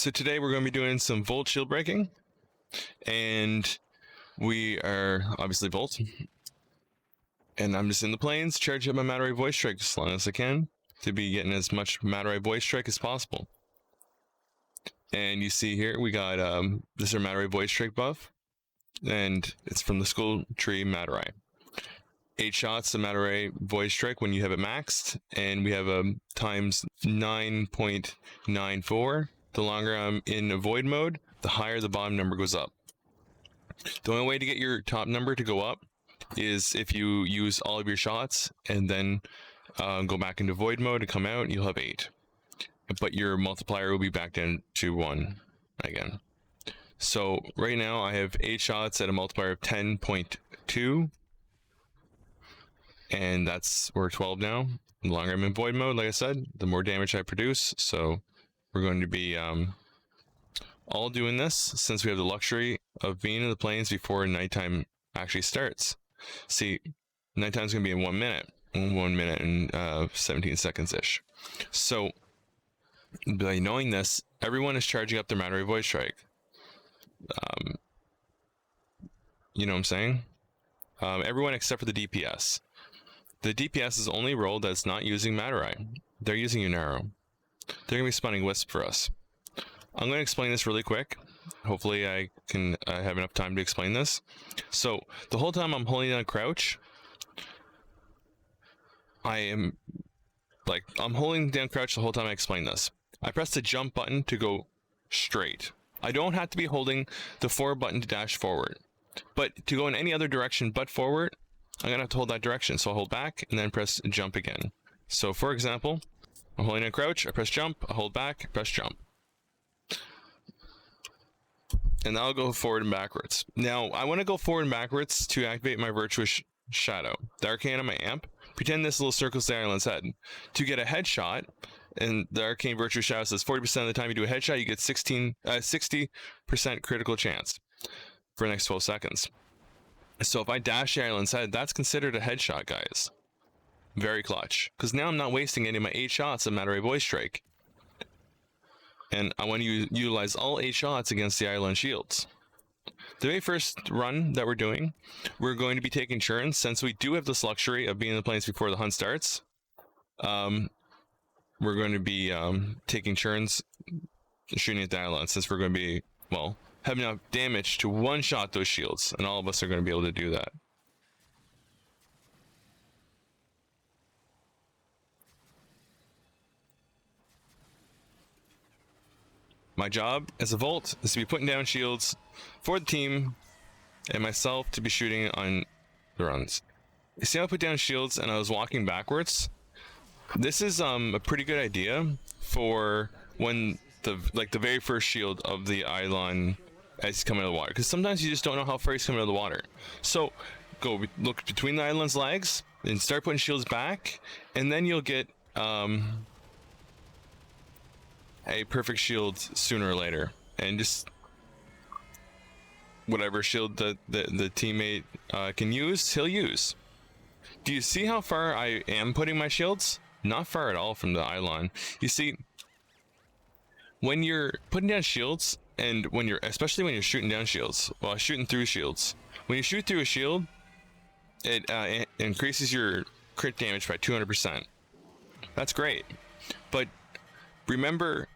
So today we're going to be doing some Volt shield breaking, and we are obviously Volt, and I'm just in the plains, charging up my Matter Ray Voice Strike as long as I can to be getting as much Matter Ray Voice Strike as possible. And you see here we got this is our Matter Ray Voice Strike buff, and it's from the School Tree Matter Ray. 8 shots of Matter Ray Voice Strike when you have it maxed, and we have times 9.94. The longer I'm in avoid mode, the higher the bottom number goes up. The only way to get your top number to go up is if you use all of your shots and then go back into void mode and come out, you'll have 8. But your multiplier will be back down to 1 again. So right now I have 8 shots at a multiplier of 10.2. And we're 12 now. The longer I'm in void mode, like I said, the more damage I produce. So we're going to be all doing this since we have the luxury of being in the plains before nighttime actually starts. See, nighttime's going to be in 1 minute. 1 minute and 17 seconds ish. So by knowing this, everyone is charging up their Matter Ray Voice Strike. You know what I'm saying? Everyone except for the DPS. The DPS is only role that's not using Matter Ray. They're using an arrow. They're going to be spawning Wisp for us. I'm going to explain this really quick. Hopefully I can have enough time to explain this. So the whole time I'm holding down crouch, I'm holding down crouch the whole time I explain this. I press the jump button to go straight. I don't have to be holding the forward button to dash forward. But to go in any other direction but forward, I'm going to have to hold that direction. So I'll hold back and then press jump again. So for example, I'm holding a crouch, I press jump, I hold back, press jump. And I'll go forward and backwards. Now, I want to go forward and backwards to activate my Virtuous Shadow. The Arcane on my amp, pretend this little circle's the island's head. To get a headshot, and the Arcane Virtuous Shadow says 40% of the time you do a headshot, you get 60% critical chance for the next 12 seconds. So if I dash the island's head, that's considered a headshot, guys. Very clutch. Because now I'm not wasting any of my 8 shots of Matter Ray Voice Strike. And I want to utilize all 8 shots against the Eidolon shields. The very first run that we're doing, we're going to be taking turns. Since we do have this luxury of being in the plains before the hunt starts, we're going to be taking turns shooting at the Eidolon, since we're going to be, well, have enough damage to one-shot those shields, and all of us are going to be able to do that. My job as a Volt is to be putting down shields for the team, and myself to be shooting on the runs. You see how I put down shields and I was walking backwards? This is a pretty good idea for when the very first shield of the Eidolon as he's coming out of the water, because sometimes you just don't know how far he's coming out of the water. So go look between the Eidolon's legs and start putting shields back, and then you'll get a perfect shield sooner or later. And just whatever shield the teammate can use, he'll use. Do you see how far I am putting my shields? Not far at all from the Eidolon. You see, when you're putting down shields, and especially when you're shooting down shields, well, shooting through shields. When you shoot through a shield, it increases your crit damage by 200%. That's great. But remember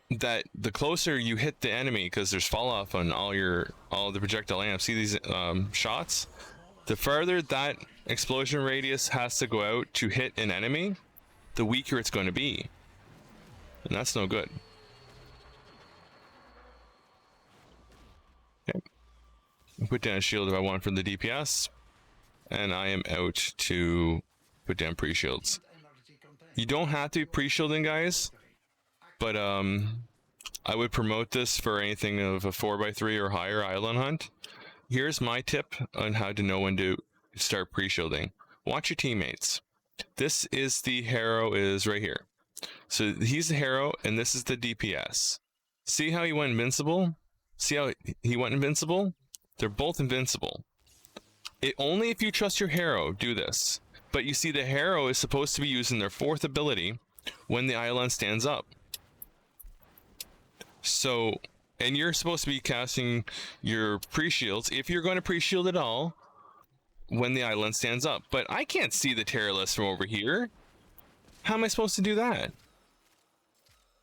that the closer you hit the enemy, because there's fall off on all the projectile amps. See these shots? The farther that explosion radius has to go out to hit an enemy, the weaker it's going to be, and that's no good. Okay, I'll put down a shield if I want from the DPS, and I am out to put down pre-shields. You don't have to be pre-shielding, guys. But I would promote this for anything of a 4x3 or higher Eidolon hunt. Here's my tip on how to know when to start pre-shielding. Watch your teammates. This is the hero is right here. So he's the hero and this is the DPS. See how he went invincible? See how he went invincible? They're both invincible. Only if you trust your hero, do this. But you see the hero is supposed to be using their 4th ability when the Eidolon stands up. So, and you're supposed to be casting your pre-shields, if you're going to pre-shield at all, when the Eidolon stands up. But I can't see the terror list from over here. How am I supposed to do that?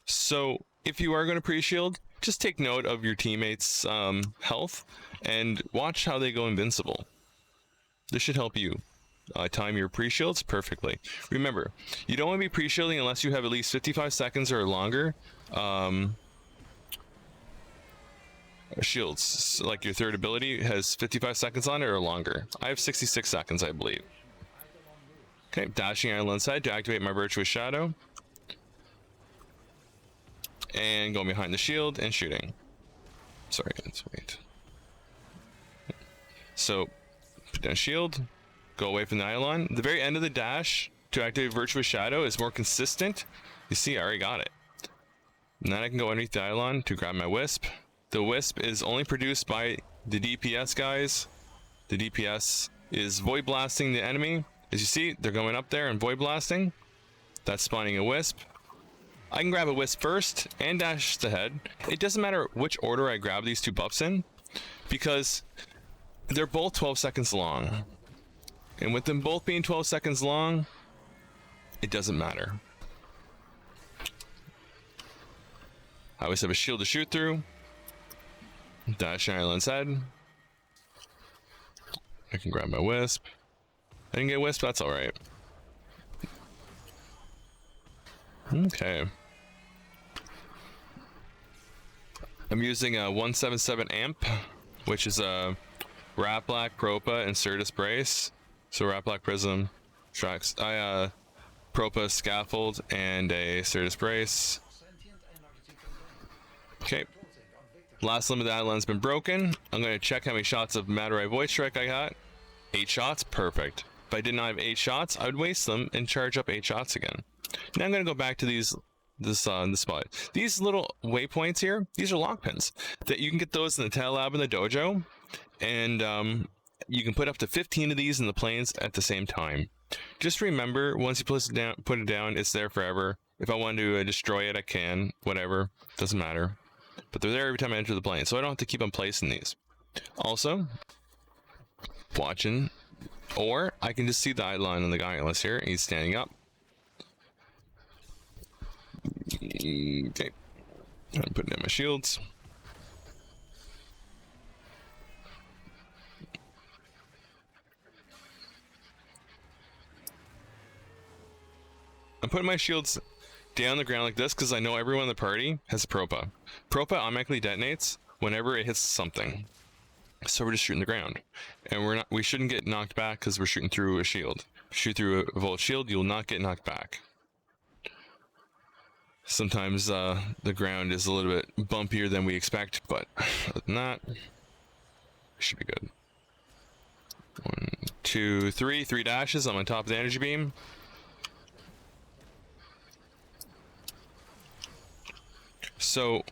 So, if you are going to pre-shield, just take note of your teammates' health and watch how they go invincible. This should help you time your pre-shields perfectly. Remember, you don't want to be pre-shielding unless you have at least 55 seconds or longer shields. Like your third ability has 55 seconds on it or longer. I have 66 seconds, I believe. Okay, dashing Eidolon's head to activate my virtuous shadow. And going behind the shield and shooting. Sorry, let's wait. So, put down shield, go away from the Eidolon. The very end of the dash to activate Virtuous Shadow is more consistent. You see, I already got it. And then I can go underneath the Eidolon to grab my Wisp. The Wisp is only produced by the DPS guys. The DPS is void blasting the enemy. As you see, they're going up there and void blasting. That's spawning a Wisp. I can grab a Wisp first and dash the head. It doesn't matter which order I grab these two buffs in, because they're both 12 seconds long. And with them both being 12 seconds long, it doesn't matter. I always have a shield to shoot through. Dash Eidolon's head. I can grab my Wisp. I didn't get Wisp, that's alright. Okay. I'm using a 177 amp, which is a Rat Black, Propa, and Certus Brace. So Rat Black Prism, Propa Scaffold, and a Certus Brace. Okay. Last limit of the Eidolon's been broken. I'm going to check how many shots of Madarai Void Strike I got. 8 shots, perfect. If I did not have 8 shots, I would waste them and charge up 8 shots again. Now I'm going to go back to this spot. These little waypoints here, these are lock pins. That you can get those in the Tail Lab and the dojo, and you can put up to 15 of these in the planes at the same time. Just remember, once you put it down, it's there forever. If I want to destroy it, I can. Whatever, doesn't matter. But they're there every time I enter the plane, so I don't have to keep on placing these. Also, watching, or I can just see the Eidolon on the Guileless here. He's standing up. Okay, I'm putting down my shields. I'm putting my shields down on the ground like this because I know everyone in the party has a Propa. Propa automatically detonates whenever it hits something. So we're just shooting the ground. And we shouldn't get knocked back because we're shooting through a shield. If you shoot through a Volt shield, you will not get knocked back. Sometimes the ground is a little bit bumpier than we expect, but other than that, should be good. 1, 2, 3 dashes. I'm on top of the energy beam. So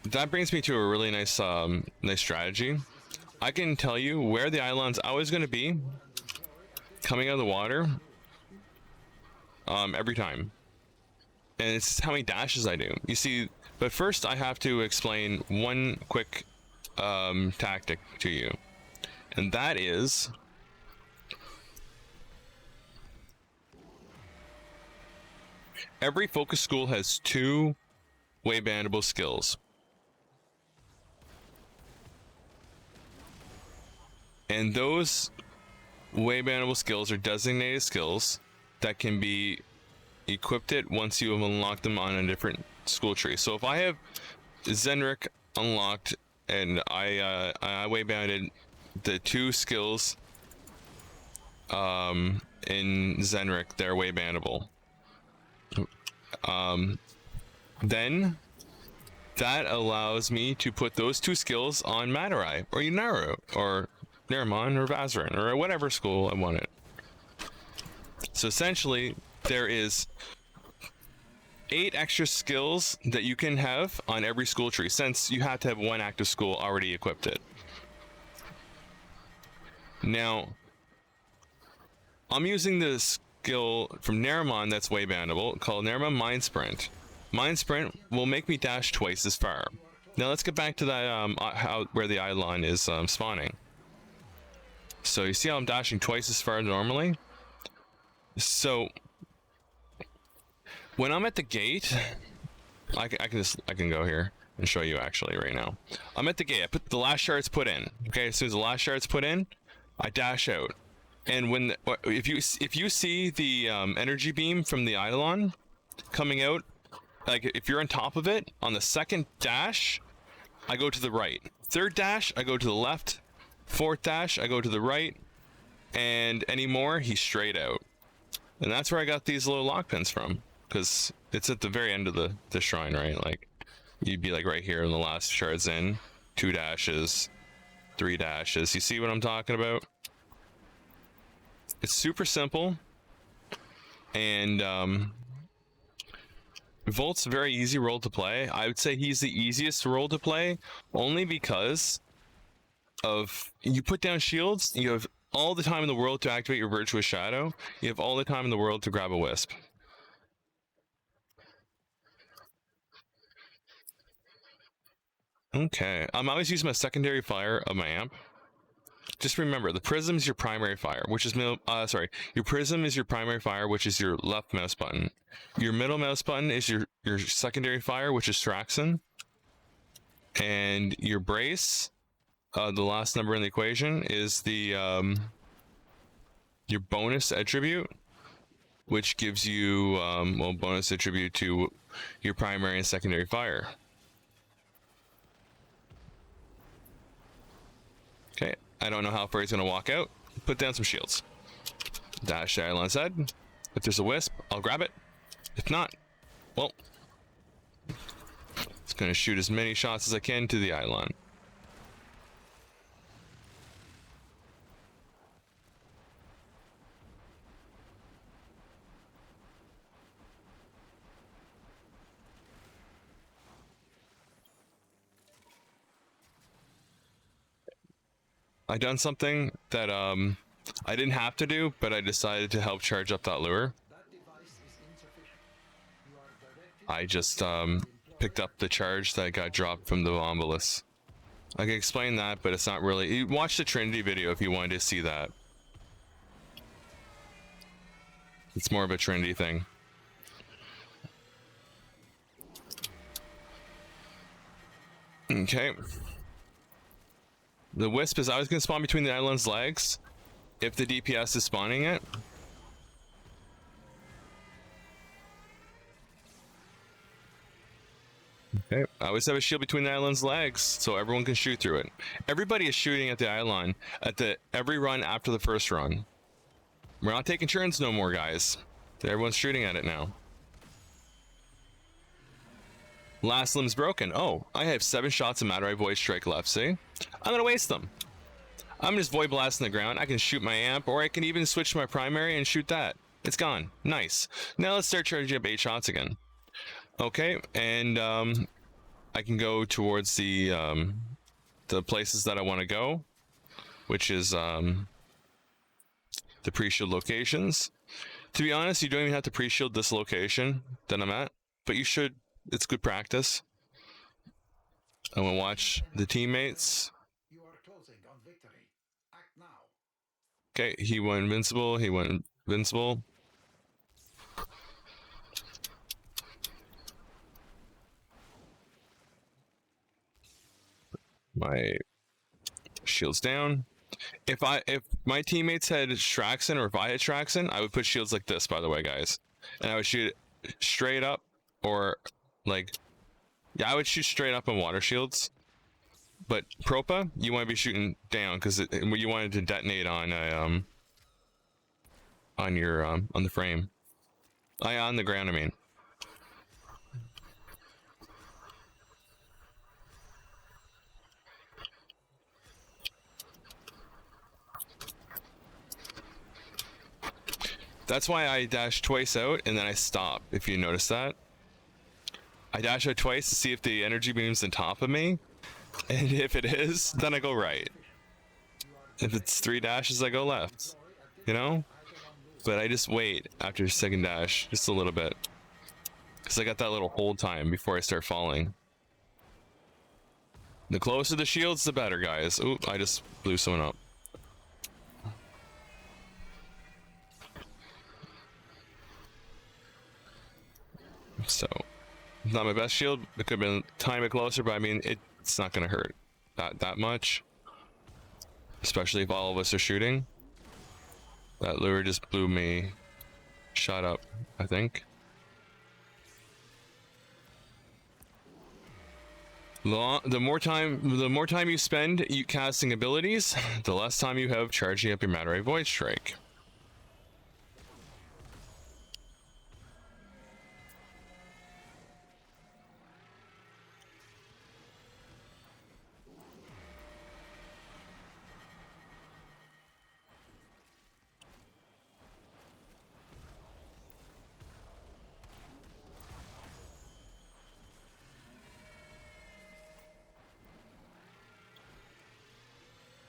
that brings me to a really nice strategy. I can tell you where the Eidolon's always going to be coming out of the water every time. And it's how many dashes I do. You see, but first I have to explain one quick tactic to you. And that is every focus school has 2 waybandable skills. And those waybandable skills are designated skills that can be equipped it once you have unlocked them on a different school tree. So if I have Zenrik unlocked and I waybanded the 2 skills in Zenrik, they're waybandable. Then that allows me to put those 2 skills on Madarai or Yunaru or Nerimon or Vazarin or whatever school I want it. So essentially there is 8 extra skills that you can have on every school tree, since you have to have 1 active school already equipped it. Now, I'm using the skill from Nerimon that's waybandable called Nerimon Mind Sprint. Mind Sprint will make me dash twice as far. Now let's get back to that where the Eidolon is spawning. So you see how I'm dashing twice as far normally? So when I'm at the gate, I can go here and show you actually right now. I'm at the gate. I put the last shard's put in. Okay, as soon as the last shard's put in, I dash out. And when if you see the energy beam from the Eidolon coming out, like if you're on top of it, on the second dash, I go to the right. Third dash, I go to the left. Fourth dash, I go to the right. And any more, he's straight out. And that's where I got these little lock pins from, because it's at the very end of the shrine, right? Like you'd be like right here and the last shard's in, 2 dashes, 3 dashes. You see what I'm talking about? It's super simple, and Volt's a very easy role to play. I would say he's the easiest role to play, only because of you put down shields, you have all the time in the world to activate your Virtuous Shadow, you have all the time in the world to grab a Wisp. Okay, I'm always using my secondary fire of my amp. Just remember, the prism is your primary fire, which is your prism is your primary fire, which is your left mouse button. Your middle mouse button is your secondary fire, which is Straxon. And your brace, the last number in the equation, is the your bonus attribute, which gives you well, bonus attribute to your primary and secondary fire. Okay, I don't know how far he's going to walk out. Put down some shields. Dash the Eidolon's head. If there's a Wisp, I'll grab it. If not, well, it's going to shoot as many shots as I can to the Eidolon. I done something that I didn't have to do, but I decided to help charge up that lure. I just picked up the charge that got dropped from the Vombolus. I can explain that, but it's not really. You watch the Trinity video if you wanted to see that. It's more of a Trinity thing. Okay. The Wisp is always going to spawn between the Eidolon's legs if the DPS is spawning it. Okay, I always have a shield between the Eidolon's legs so everyone can shoot through it. Everybody is shooting at the Eidolon at every run after the first run. We're not taking turns no more, guys. Everyone's shooting at it now. Last limb's broken. Oh, I have 7 shots of Matter Eye Void Strike left, see? I'm gonna waste them. I'm just Void Blasting the ground. I can shoot my amp, or I can even switch to my primary and shoot that. It's gone. Nice. Now let's start charging up 8 shots again. Okay, and I can go towards the places that I want to go, which is the pre-shield locations. To be honest, you don't even have to pre-shield this location that I'm at, but you should. It's good practice. I'm gonna watch the teammates. Okay, he went invincible. He went invincible. My shields down. If my teammates had Straxon, or if I had Straxon, I would put shields like this, by the way, guys, and I would shoot it straight up, or like, yeah, I would shoot straight up on water shields. But Propa, you want to be shooting down because you wanted to detonate on your on the frame, on the ground. I mean. That's why I dash twice out and then I stop. If you notice that. I dash out twice to see if the energy beam's on top of me, and if it is, then I go right. If it's 3 dashes, I go left, you know? But I just wait after the second dash, just a little bit, because I got that little hold time before I start falling. The closer the shields, the better, guys. Ooh, I just blew someone up. So, not my best shield. It could have been a tiny bit closer, but I mean, it's not going to hurt that much. Especially if all of us are shooting. That lure just blew me. Shot up, I think. The more time you spend casting abilities, the less time you have charging up your Matter Void Strike.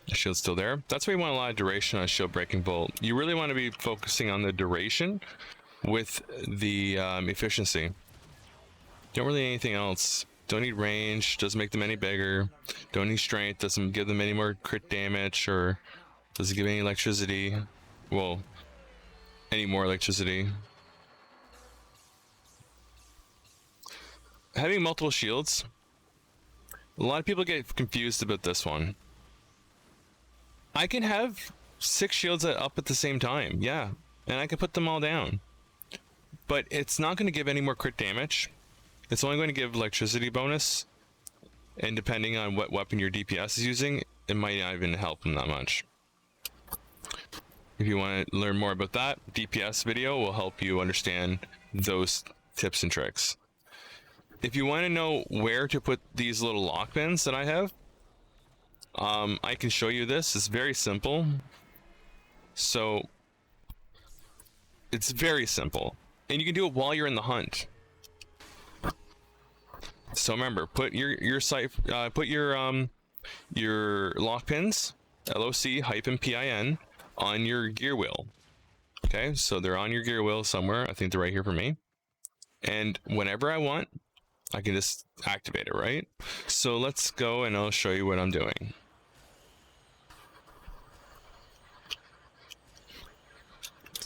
The shield's still there. That's why you want a lot of duration on Shield Breaking Bolt. You really want to be focusing on the duration with the efficiency. Don't really need anything else. Don't need range, doesn't make them any bigger. Don't need strength, doesn't give them any more crit damage, or doesn't give any electricity. Well, any more electricity. Having multiple shields, a lot of people get confused about this one. I can have 6 shields up at the same time, yeah, and I can put them all down. But it's not going to give any more crit damage. It's only going to give electricity bonus, and depending on what weapon your DPS is using, it might not even help them that much. If you want to learn more about that, DPS video will help you understand those tips and tricks. If you want to know where to put these little lock pins that I have, I can show you this. It's very simple. So it's very simple, and you can do it while you're in the hunt. So remember, put your lock pins, LOC-PIN, on your gear wheel. Okay, so they're on your gear wheel somewhere. I think they're right here for me. And whenever I want, I can just activate it, right? So let's go and I'll show you what I'm doing.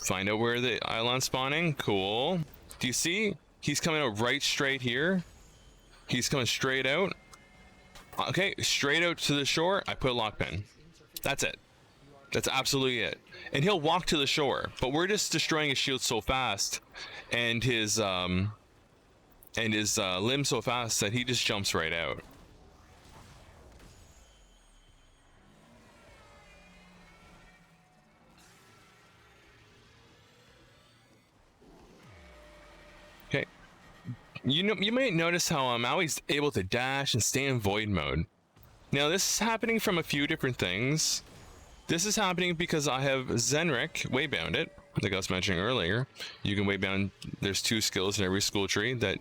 Find out where the Eidolon's spawning. Cool. Do you see? He's coming out right straight here. He's coming straight out. Okay, straight out to the shore. I put a lock pin. That's it. That's absolutely it. And he'll walk to the shore, but we're just destroying his shield so fast, and his limb so fast that he just jumps right out. Okay. You might notice how I'm always able to dash and stay in void mode. Now this is happening from a few different things. This is happening because I have Zenrik waybound it, like I was mentioning earlier. You can waybound, there's 2 skills in every school tree that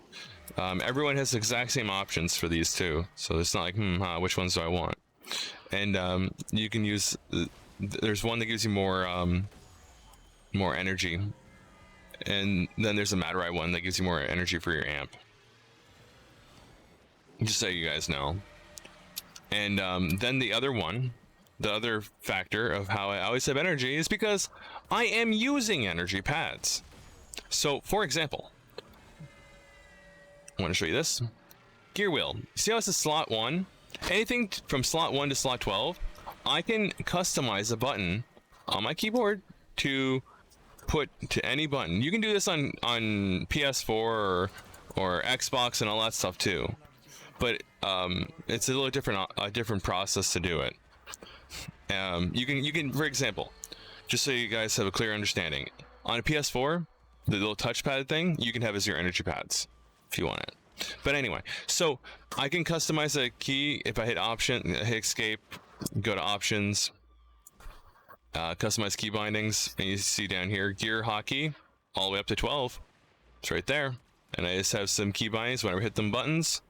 everyone has the exact same options for these 2. So it's not like, which ones do I want? And you can use, there's one that gives you more energy. And then there's a Matter one that gives you more energy for your amp. Just so you guys know. And then the other one, the other factor of how I always have energy is because I am using energy pads. So, for example, I want to show you this. Gear wheel. See how it's a slot 1? Anything from slot 1 to slot 12, I can customize a button on my keyboard to put to any button. You can do this on PS4 or Xbox and all that stuff too, but it's a little different process to do it. You can for example, just so you guys have a clear understanding, on a PS4, the little touchpad thing you can have as your energy pads if you want it. But anyway, so I can customize a key. If I hit option, hit escape, go to options, customize key bindings, and you see down here gear hotkey all the way up to 12. It's right there. And I just have some key bindings. Whenever I hit them buttons,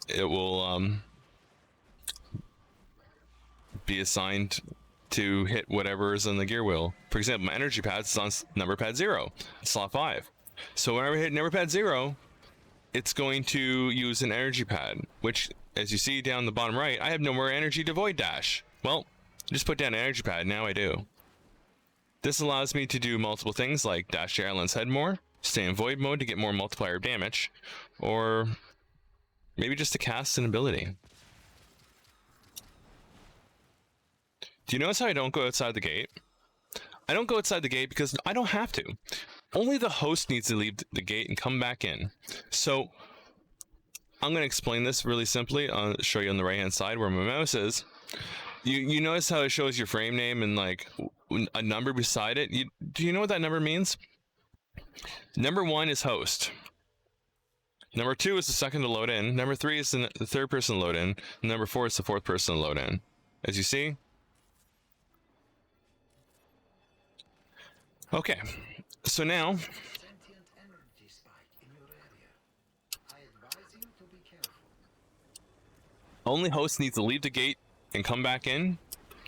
it will be assigned to hit whatever is on the gear wheel. For example, my energy pad is on number pad 0, slot 5. So whenever I hit number pad 0, it's going to use an energy pad, which, as you see down the bottom right, I have no more energy to void dash. Well, just put down an energy pad, now I do. This allows me to do multiple things like dash the Eidolon's head more, stay in void mode to get more multiplier damage, or maybe just to cast an ability. Do you notice how I don't go outside the gate? I don't go outside the gate because I don't have to. Only the host needs to leave the gate and come back in. So I'm going to explain this really simply. I'll show you on the right hand side where my mouse is. You notice how it shows your frame name and like a number beside it? Do you know what that number means? Number 1 is host. Number 2 is the second to load in. Number 3 is the third person to load in. Number 4 is the fourth person to load in. As you see. Okay, so now only host needs to leave the gate and come back in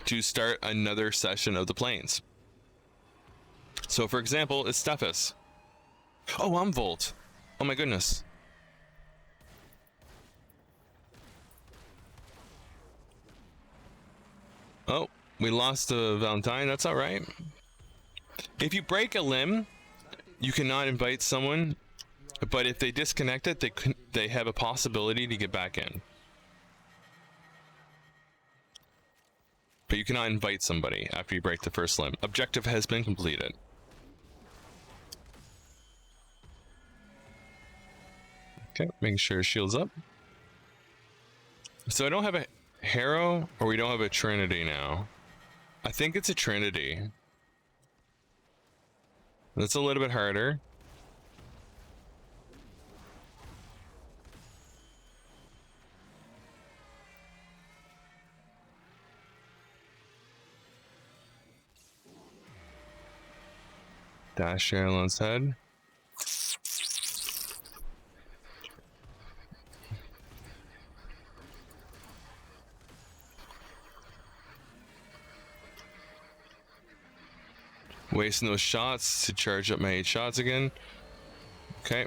to start another session of the planes. So for example, it's Stephus. Oh, I'm Volt. Oh my goodness. Oh, we lost Valentine, that's alright. If you break a limb, you cannot invite someone, but if they disconnect it, they have a possibility to get back in. But you cannot invite somebody after you break the first limb. Objective has been completed. Okay, making sure shield's up. So I don't have a Harrow, or we don't have a Trinity now. I think it's a Trinity. That's a little bit harder. Dash Eidolon's head. Wasting those shots to charge up my 8 shots again. Okay.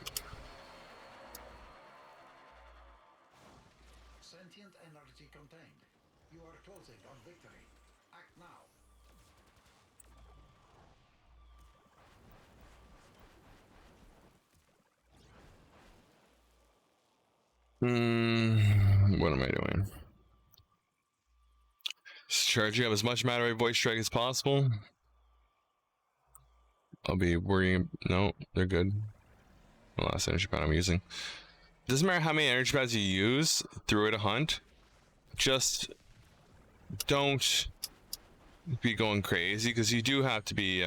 Sentient energy contained. You are closing on victory. Act now. What am I doing? Just charging up as much matter of voice strike as possible. I'll be worrying. No, they're good. The last energy pad I'm using. Doesn't matter how many energy pads you use through a hunt. Just don't be going crazy, because you do have to be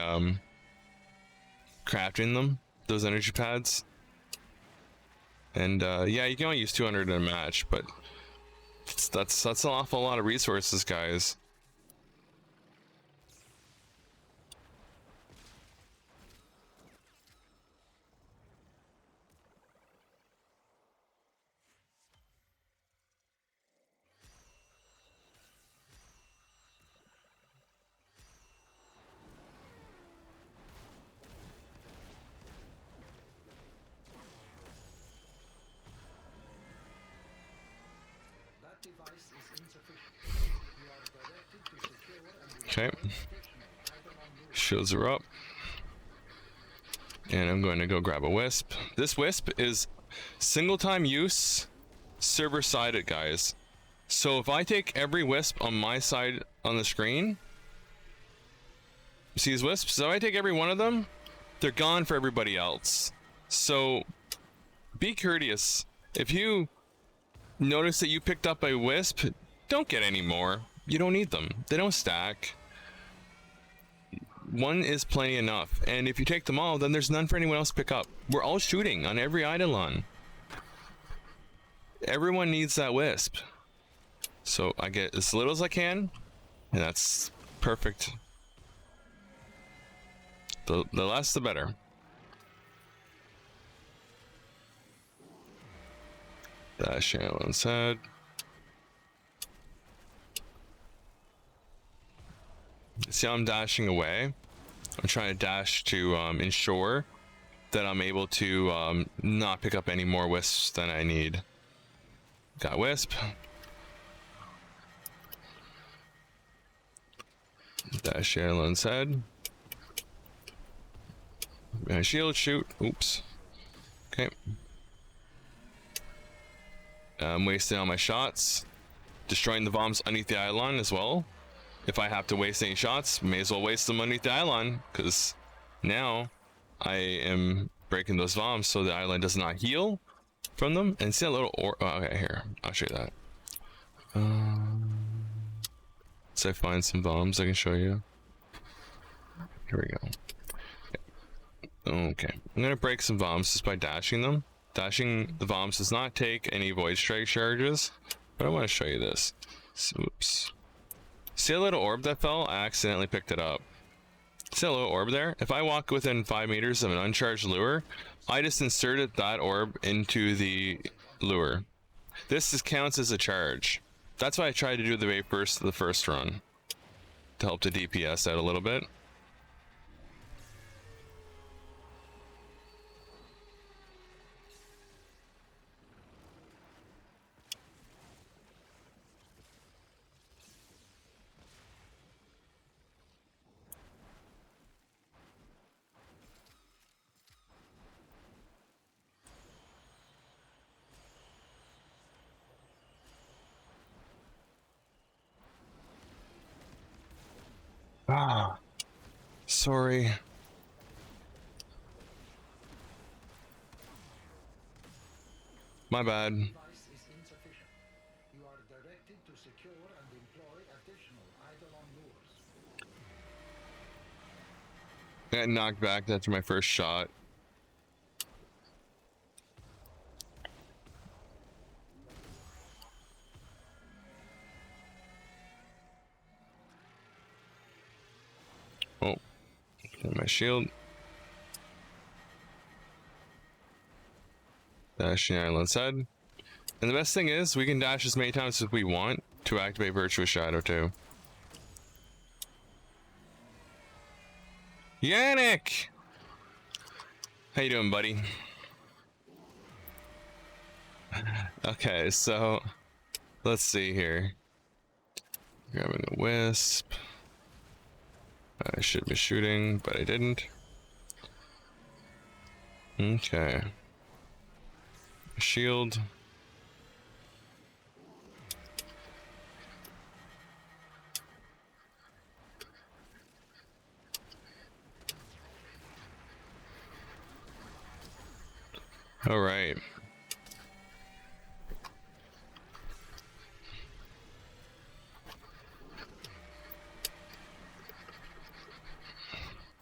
crafting them, those energy pads. And yeah, you can only use 200 in a match, but that's an awful lot of resources, guys. Okay, shields are up, and I'm going to go grab a Wisp. This Wisp is single time use, server sided, guys. So if I take every Wisp on my side on the screen, you see these Wisps? So if I take every one of them, they're gone for everybody else. So be courteous. If you notice that you picked up a Wisp, don't get any more. You don't need them. They don't stack. One is plenty enough, and if you take them all, then there's none for anyone else to pick up. We're all shooting on every Eidolon. Everyone needs that Wisp. So I get as little as I can, and that's perfect. The less the better. Dash Eidolon's head. See how I'm dashing away? I'm trying to dash to ensure that I'm able to not pick up any more wisps than I need. Got wisp. Dash Eidolon's head. Shield, shoot. Oops. Okay. I'm wasting all my shots. Destroying the bombs underneath the Eidolon as well. If I have to waste any shots, may as well waste them underneath the Eidolon, because now I am breaking those bombs so the Eidolon does not heal from them. And see a little okay, here, I'll show you that. So I find some bombs I can show you. Here we go. Okay, I'm gonna break some bombs just by dashing them. Dashing the bombs does not take any void strike charges, but I want to show you this. Oops. See a little orb that fell? I accidentally picked it up. See a little orb there? If I walk within 5 meters of an uncharged lure, I just inserted that orb into the lure. This counts as a charge. That's why I tried to do the first run, to help the DPS out a little bit. Ah, sorry. My bad. Device is insufficient. You are directed to secure and employ additional eidolon lures. I got knocked back after my first shot. Oh, and my shield. Dashing Eidolon's head. And the best thing is, we can dash as many times as we want to activate Virtuous Shadow too. Yannick! How you doing, buddy? Okay, so let's see here. Grabbing a wisp. I should be shooting, but I didn't. Okay. Shield. All right.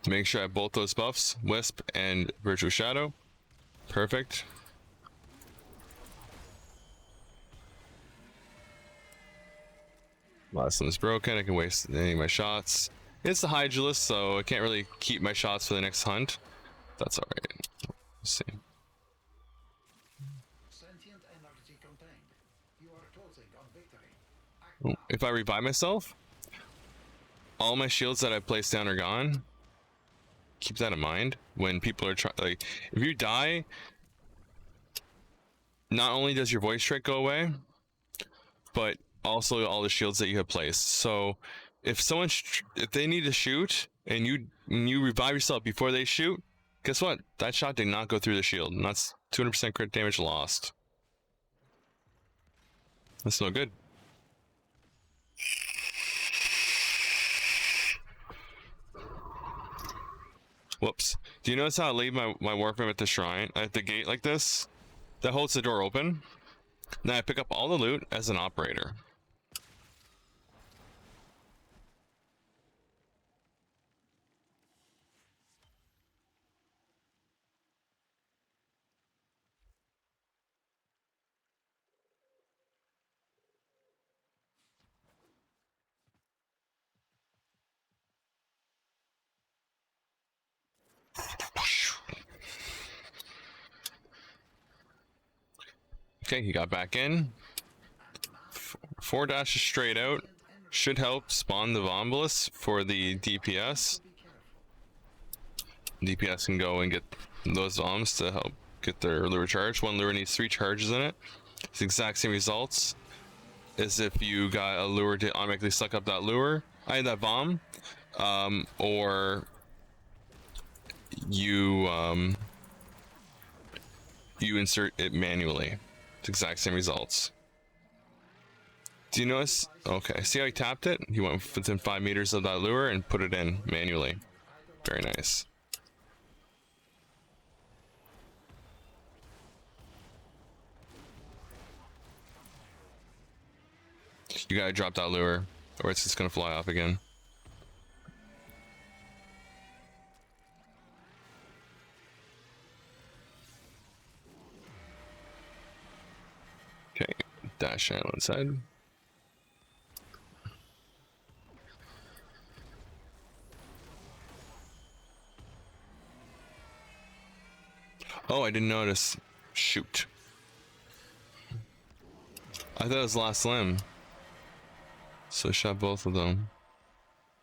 Make sure I have both those buffs, Wisp and Virtuous Shadow. Perfect. Last one's broken. I can waste any of my shots. It's the Hydralist, so I can't really keep my shots for the next hunt. That's alright. Let's see. Sentient energy contained. You are closing on victory. If I revive myself, all my shields that I placed down are gone. Keep that in mind when people are trying. Like, if you die, not only does your voice strike go away, but also all the shields that you have placed. So if someone if they need to shoot and you revive yourself before they shoot, guess what? That shot did not go through the shield, and that's 200% crit damage lost. That's no good. Whoops. Do you notice how I leave my warframe at the shrine, at the gate like this? That holds the door open. Now I pick up all the loot as an operator. Okay, he got back in. 4 dashes straight out. Should help spawn the Vombalus for the DPS. DPS can go and get those bombs to help get their lure charged. One lure needs 3 charges in it. It's the exact same results as if you got a lure to automatically suck up that lure, that bomb, or you you insert it manually. It's exact same results. Do you notice? Okay, see how he tapped it? He went within 5 meters of that lure and put it in manually. Very nice. You gotta drop that lure, or it's just gonna fly off again. Okay, dash island side. Oh, I didn't notice. Shoot. I thought it was last limb. So I shot both of them.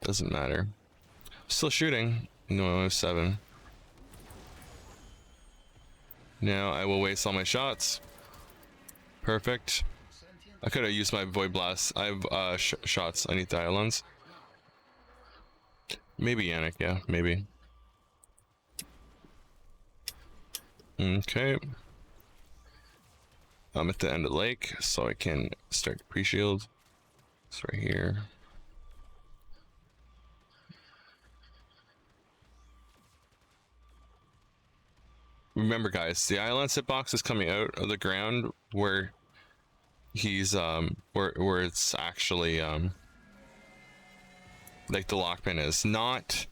Doesn't matter. Still shooting. No, I have 7. Now I will waste all my shots. Perfect. I could have used my void blast. I have shots. I need the eidolons. Maybe Yannick, yeah, maybe. Okay. I'm at the end of the lake, so I can start the pre-shield. It's right here. Remember, guys, the eidolon hitbox is coming out of the ground where he's where it's actually like the lockpin is, not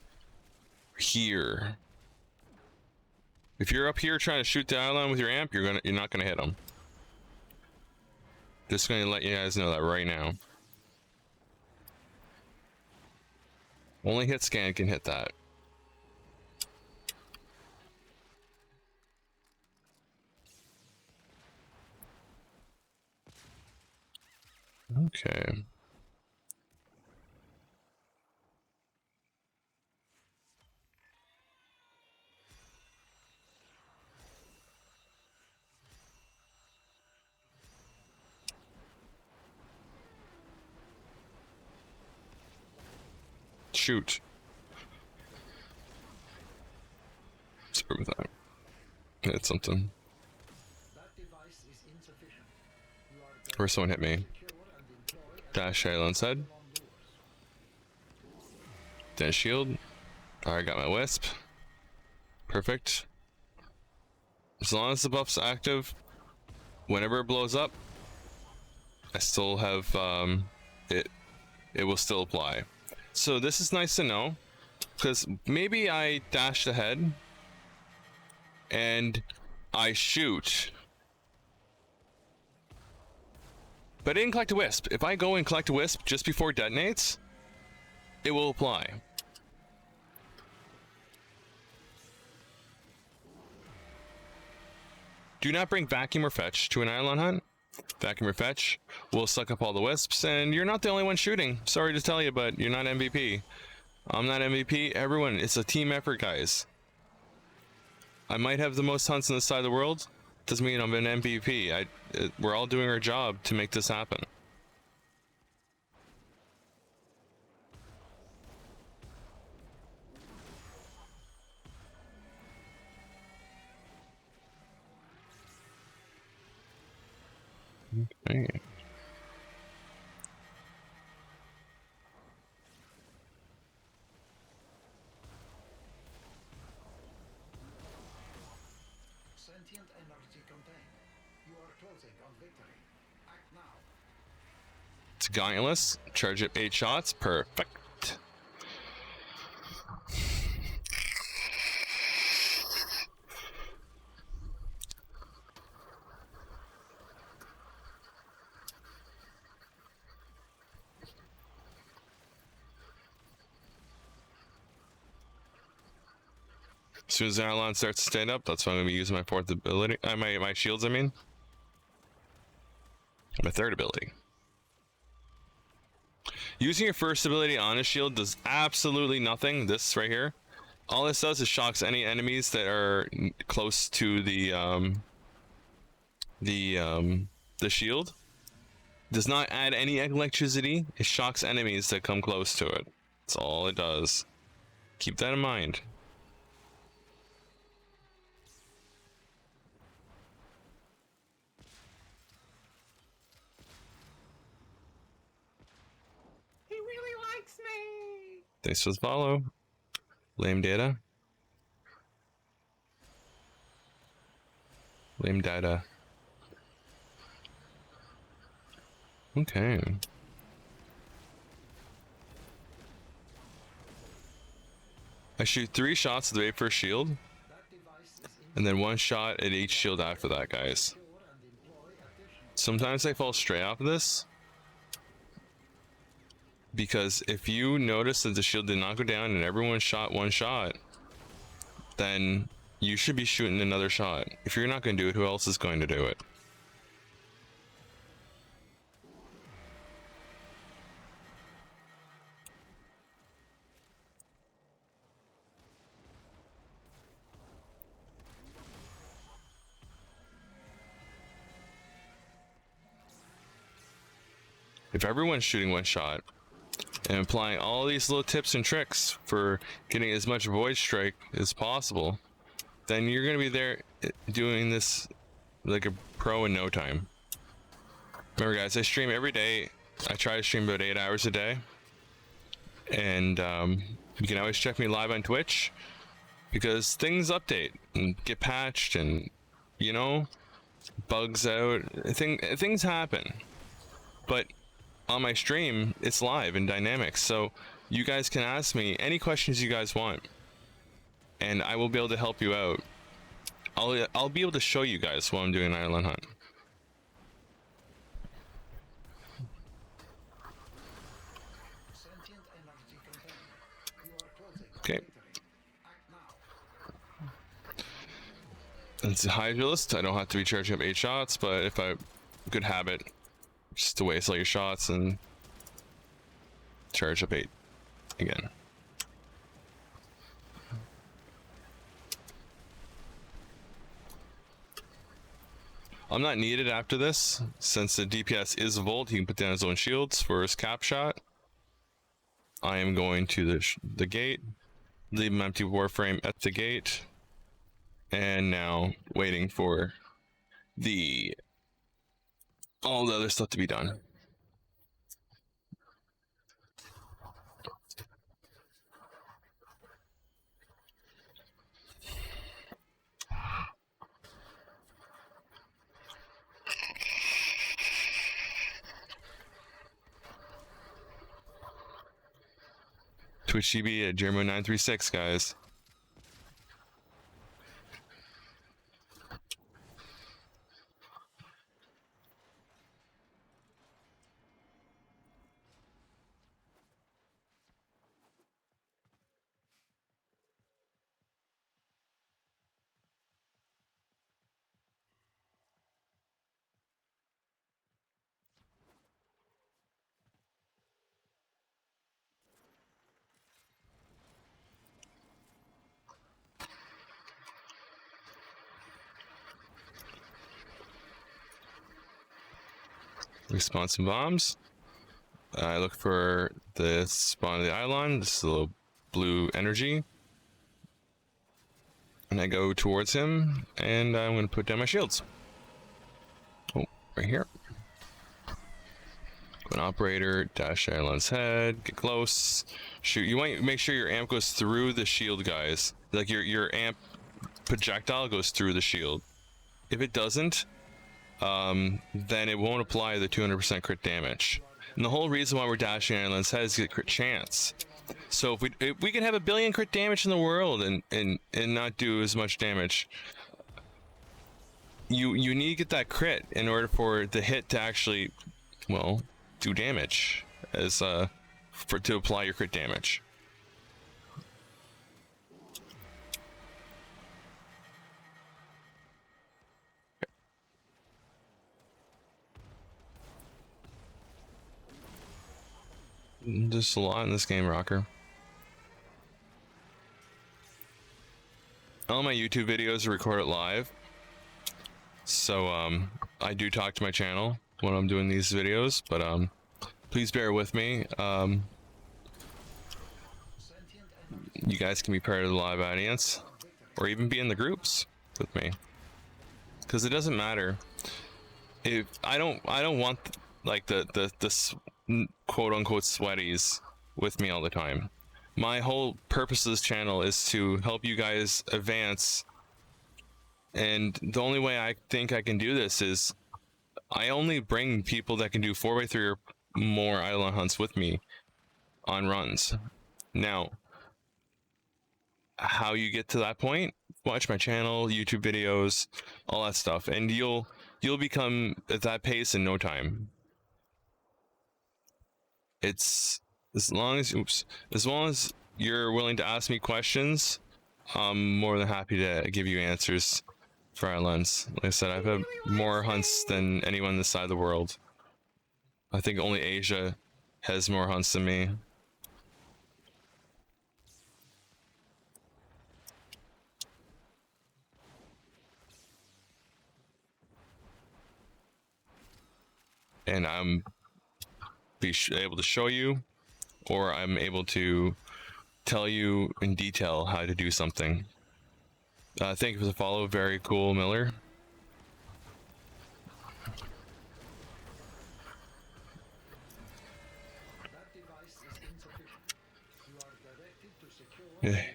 here. If you're up here trying to shoot the eidolon with your amp, you're not gonna hit him. Just gonna let you guys know that right now. Only hit scan can hit that. Okay. Shoot. Screw with that. Hit something. Or someone hit me. Dash Eidolon's head. Then shield. Alright, got my Wisp. Perfect. As long as the buff's active, whenever it blows up, I still have it will still apply. So this is nice to know, because maybe I dashed ahead and I shoot, but I didn't collect a Wisp. If I go and collect a Wisp just before it detonates, it will apply. Do not bring vacuum or fetch to an Eidolon hunt. Vacuum or fetch will suck up all the wisps, and you're not the only one shooting. Sorry to tell you, but you're not MVP. I'm not MVP. Everyone, it's a team effort, guys. I might have the most hunts on this side of the world. Doesn't mean I'm an MVP. We're all doing our job to make this happen. Okay. Sentient energy contained. You are closing on victory. Act now. It's Gauntless. Charge it 8 shots. Perfect. As soon as the Eidolon starts to stand up, that's when I'm going to be using my 4th ability. My shields, I mean. My 3rd ability. Using your 1st ability on a shield does absolutely nothing. This right here. all this does is shocks any enemies that are close to the shield. Does not add any electricity. It shocks enemies that come close to it. That's all it does. Keep that in mind. He really likes me. Thanks for the follow. Lame data. Lame data. Okay. I shoot 3 shots at the very first shield, and then 1 shot at each shield after that, guys. Sometimes I fall straight off of this, because if you notice that the shield did not go down and everyone shot 1 shot, then you should be shooting another shot. If you're not going to do it, who else is going to do it? If everyone's shooting 1 shot and applying all these little tips and tricks for getting as much void strike as possible, then you're going to be there doing this like a pro in no time. Remember, guys, I stream every day. I try to stream about 8 hours a day, and you can always check me live on Twitch, because things update and get patched, and you know, bugs out, things happen. But on my stream, it's live and dynamic, so you guys can ask me any questions you guys want, and I will be able to help you out. I'll be able to show you guys while I'm doing an Eidolon hunt. Okay. It's a high duelist. I don't have to be charging up 8 shots, but if I good habit just to waste all your shots and charge up 8 again. I'm not needed after this, since the DPS is a volt. He can put down his own shields for his cap shot. I am going to the gate, leave an empty warframe at the gate, and now waiting for all the other stuff to be done. Twitch GB at Jeremo936, guys. Respawn some bombs. I look for the spawn of the Eidolon, this little blue energy, and I go towards him, and I'm going to put down my shields. Oh, right here. Go an operator, dash Eidolon's head, get close, shoot. You want to make sure your amp goes through the shield, guys. Like your amp projectile goes through the shield. If it doesn't, then it won't apply the 200% crit damage. And the whole reason why we're dashing Eidolon's head is to get crit chance. So if we can have 1 billion crit damage in the world and not do as much damage, you need to get that crit in order for the hit to actually, well, do damage as to apply your crit damage. There's a lot in this game, Rocker. all my YouTube videos are recorded live. So I do talk to my channel when I'm doing these videos, but please bear with me. You guys can be part of the live audience, or even be in the groups with me, because it doesn't matter if I don't want like the quote unquote sweaties with me all the time. My whole purpose of this channel is to help you guys advance, and the only way I think I can do this is I only bring people that can do 4x3 or more Eidolon hunts with me on runs. Now, how you get to that point, watch my channel, YouTube videos, all that stuff, and you'll become at that pace in no time. It's as long as you're willing to ask me questions, I'm more than happy to give you answers for Eidolons. Like I said, I've had more hunts than anyone this side of the world. I think only Asia has more hunts than me. And I'm able to show you, or I'm able to tell you in detail how to do something. Thank you for the follow. Very cool, Miller. That device is insufficient. You are directed to secure and Yeah.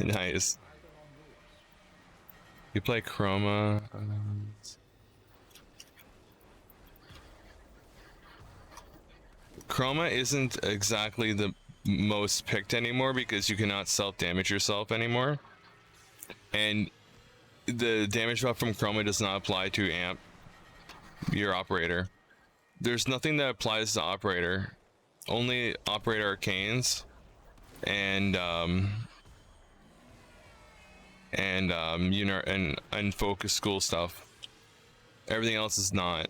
deploy Nice. Eidolon lures. You play Chroma. Chroma isn't exactly the most picked anymore because you cannot self-damage yourself anymore. And the damage buff from Chroma does not apply to amp your operator. There's nothing that applies to operator. Only operator arcanes and you know, and focus school stuff. Everything else is not.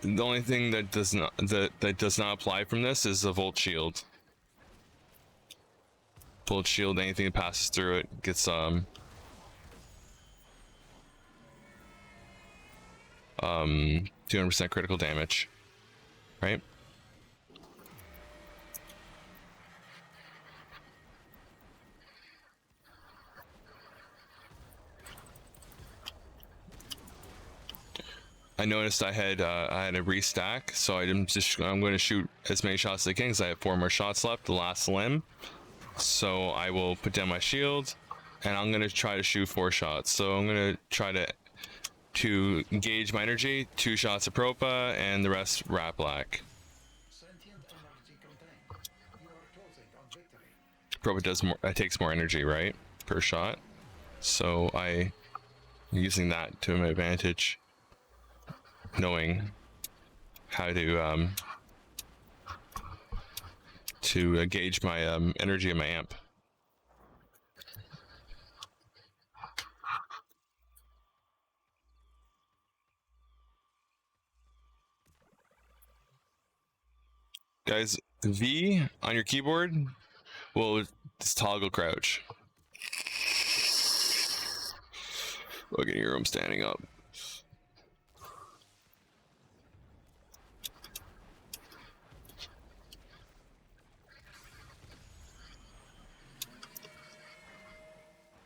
The only thing that does not apply from this is the Volt Shield. Volt Shield, anything that passes through it gets 200% critical damage, right? I noticed I had a restack, so I'm going to shoot as many shots as I can because I have 4 more shots left, the last limb. So I will put down my shield, and I'm going to try to shoot 4 shots. So I'm going to try to engage my energy, 2 shots of Propa, and the rest Rat Black. Sentient energy contained. You are closing on victory. Propa does more, it takes more energy, right, per shot. So I'm using that to my advantage, knowing how to gauge my energy in my amp. Guys, V on your keyboard will just toggle crouch. Look at your room standing up.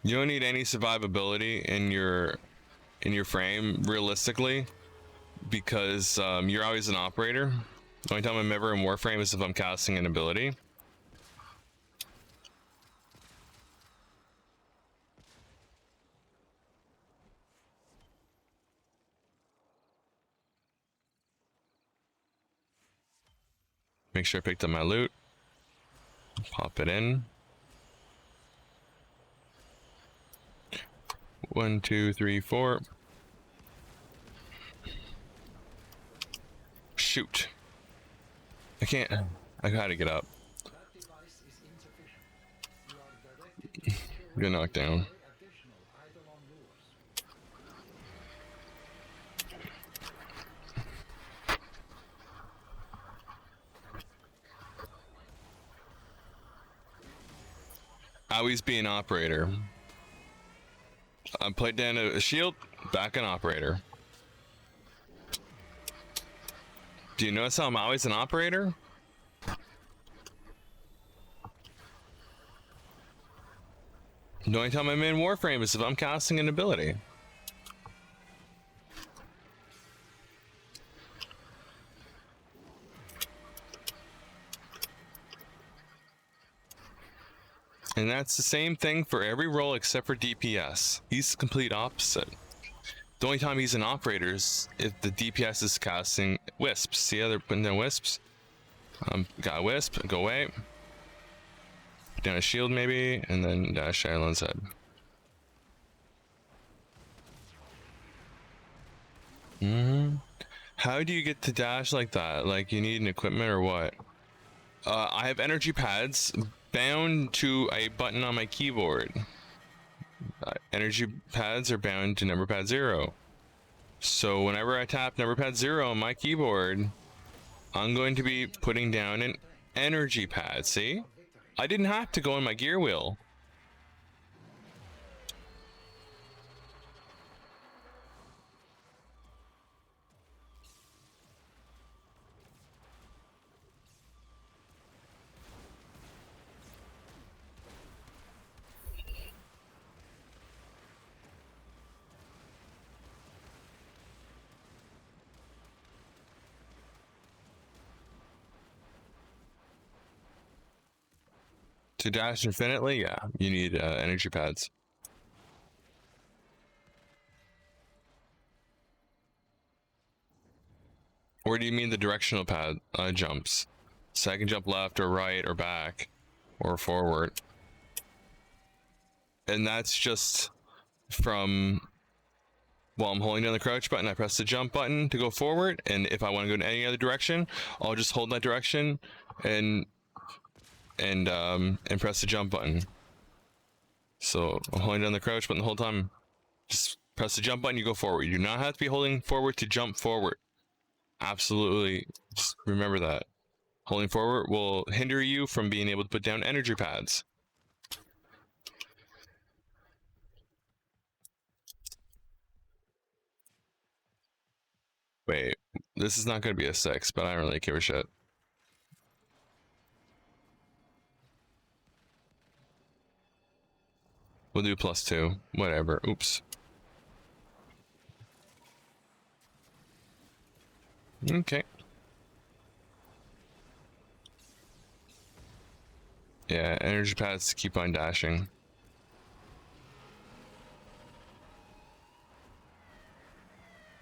You don't need any survivability in your frame realistically, because you're always an operator. The only time I'm ever in warframe is if I'm casting an ability. Make sure I picked up my loot. Pop it in. 1, 2, 3, 4. Shoot. I can't. I gotta get up. That device is insufficient. You are directed to secure Get knocked down. additional Eidolon lures. Always be an operator. I played down a shield, back an operator. Do you notice how I'm always an operator? The only time I'm in warframe is if I'm casting an ability. And that's the same thing for every role except for DPS. He's the complete opposite. The only time he's an operator is if the DPS is casting wisps. See how they're putting down wisps? Got a wisp, go away. Put down a shield maybe, and then dash Eidolon's head. How do you get to dash like that? Like you need an equipment or what? I have energy pads bound to a button on my keyboard. Energy pads are bound to number pad 0. So whenever I tap number pad 0 on my keyboard, I'm going to be putting down an energy pad. See? I didn't have to go on my gear wheel. To dash infinitely, yeah, you need energy pads. Or do you mean the directional pad jumps? So I can jump left or right or back or forward. And that's just from, while I'm holding down the crouch button, I press the jump button to go forward. And if I want to go in any other direction, I'll just hold that direction and press the jump button. So I'm holding down the crouch button the whole time. Just press the jump button, you go forward. You do not have to be holding forward to jump forward. Absolutely, just remember that. Holding forward will hinder you from being able to put down energy pads. Wait, this is not going to be a 6, but I don't really give a shit. We'll do +2, whatever. Oops. Okay. Yeah, energy pads keep on dashing.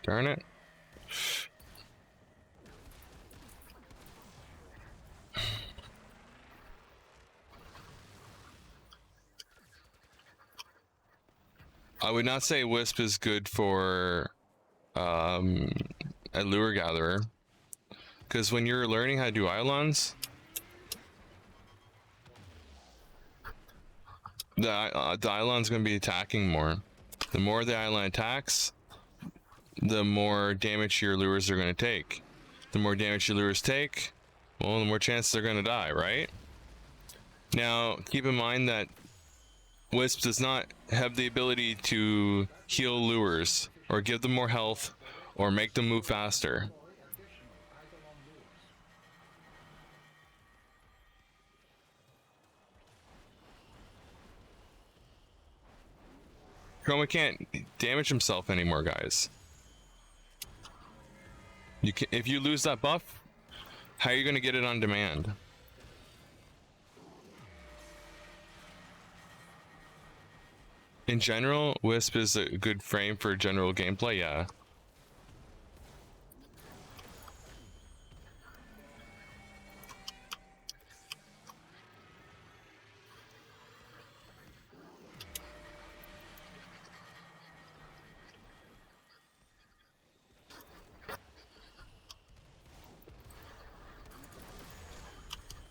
Darn it. I would not say Wisp is good for a lure gatherer, because when you're learning how to do eidolons, the eidolon's going to be attacking more. The more the eidolon attacks, the more damage your lures are going to take. The more damage your lures take, well, the more chances they're going to die, right? Now, keep in mind that Wisp does not have the ability to heal lures, or give them more health, or make them move faster. Chroma can't damage himself anymore, guys. You can, if you lose that buff, how are you going to get it on demand? In general, Wisp is a good frame for general gameplay, yeah.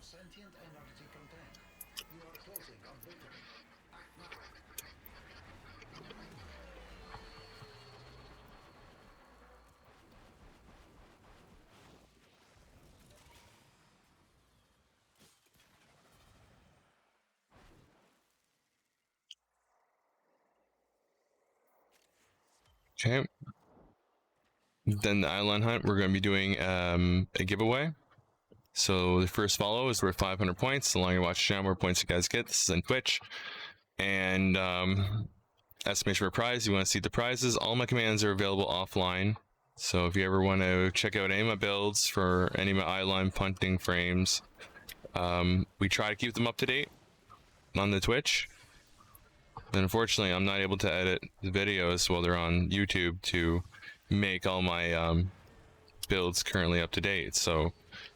Sentient energy contained. You are closing on victory. Act now. Okay. Then the Eidolon hunt, we're going to be doing a giveaway. So the first follow is worth 500 points. The longer you watch the channel, more points you guys get. This is on Twitch. And estimation for a prize. You want to see the prizes. All my commands are available offline. So if you ever want to check out any of my builds for any of my Eidolon punting frames, we try to keep them up to date on the Twitch. And unfortunately, I'm not able to edit the videos while they're on YouTube to make all my builds currently up to date. So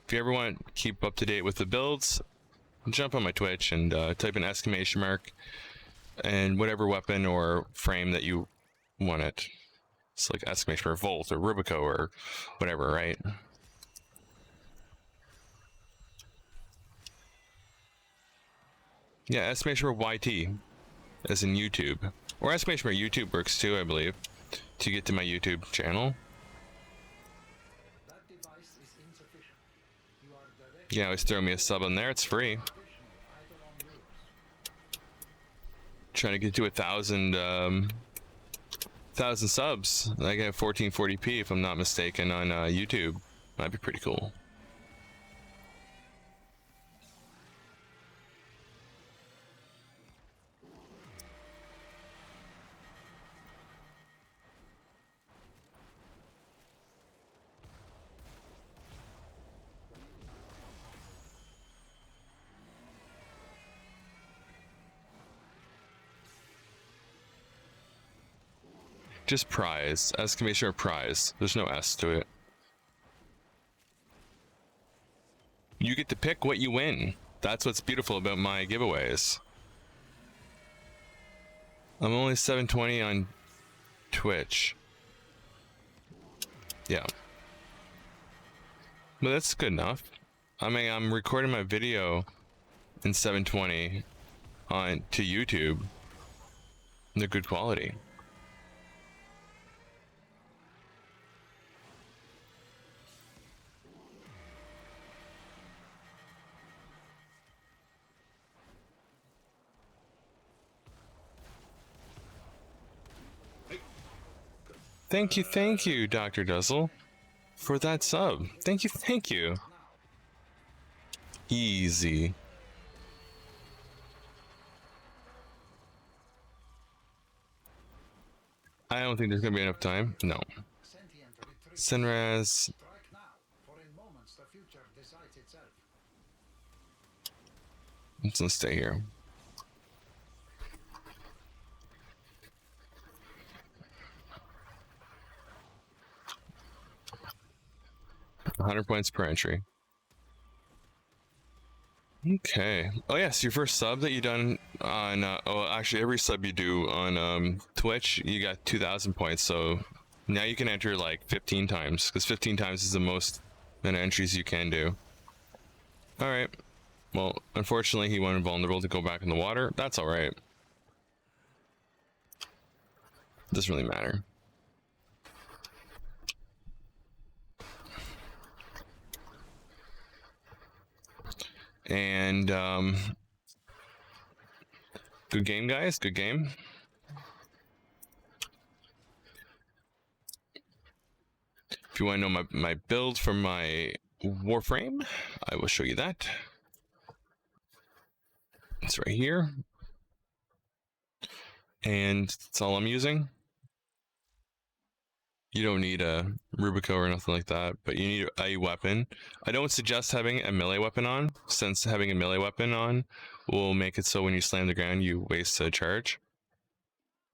if you ever want to keep up to date with the builds, jump on my Twitch and type in exclamation mark and whatever weapon or frame that you want it. It's like exclamation mark Volt or Rubico or whatever, right? Yeah, exclamation mark YT as in YouTube. Or exclamation mark YouTube works too, I believe, to get to my YouTube channel. That device is insufficient. You are directed Yeah, always throw me a sub on there, it's free. additional eidolon lures. Trying to get to 1,000 subs. I get 1440p if I'm not mistaken on YouTube. That'd be pretty cool. Just prize. Exclamation or prize. There's no S to it. You get to pick what you win. That's what's beautiful about my giveaways. I'm only 720 on Twitch. Yeah. But that's good enough. I mean, I'm recording my video in 720 on to YouTube. They're good quality. Thank you, Dr. Duzzle, for that sub. Thank you. Easy. I don't think there's gonna be enough time. No. Sentient retreat. Senraz. Strike now, for in moments the future decides itself. Let's stay here. $100 points per entry. Okay. Oh yes, your first sub that you done on oh actually every sub you do on Twitch, you got 2,000 points. So now you can enter like 15 times because 15 times is the most amount of entries you can do. All right. Well, unfortunately, he went invulnerable to go back in the water. That's all right. Doesn't really matter. And good game, guys. Good game. If you want to know my build from my warframe, I will show you that. It's right here. And that's all I'm using. You don't need a Rubico or nothing like that, but you need a weapon. I don't suggest having a melee weapon on, since having a melee weapon on will make it so when you slam the ground, you waste a charge.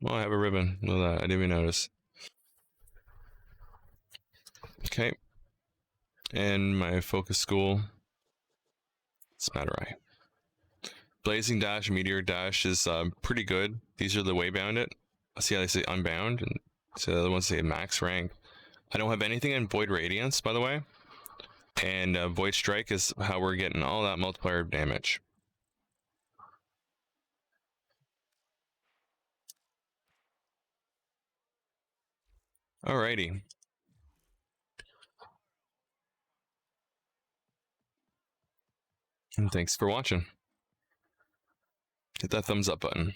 Well, I have a ribbon. Look at that. I didn't even notice. Okay. And my focus school. Smatterai. Blazing Dash, Meteor Dash is pretty good. These are the way bound it. See how they say unbound, and so the other ones say max rank. I don't have anything in Void Radiance, by the way. And Void Strike is how we're getting all that multiplier damage. Alrighty. And thanks for watching. Hit that thumbs up button.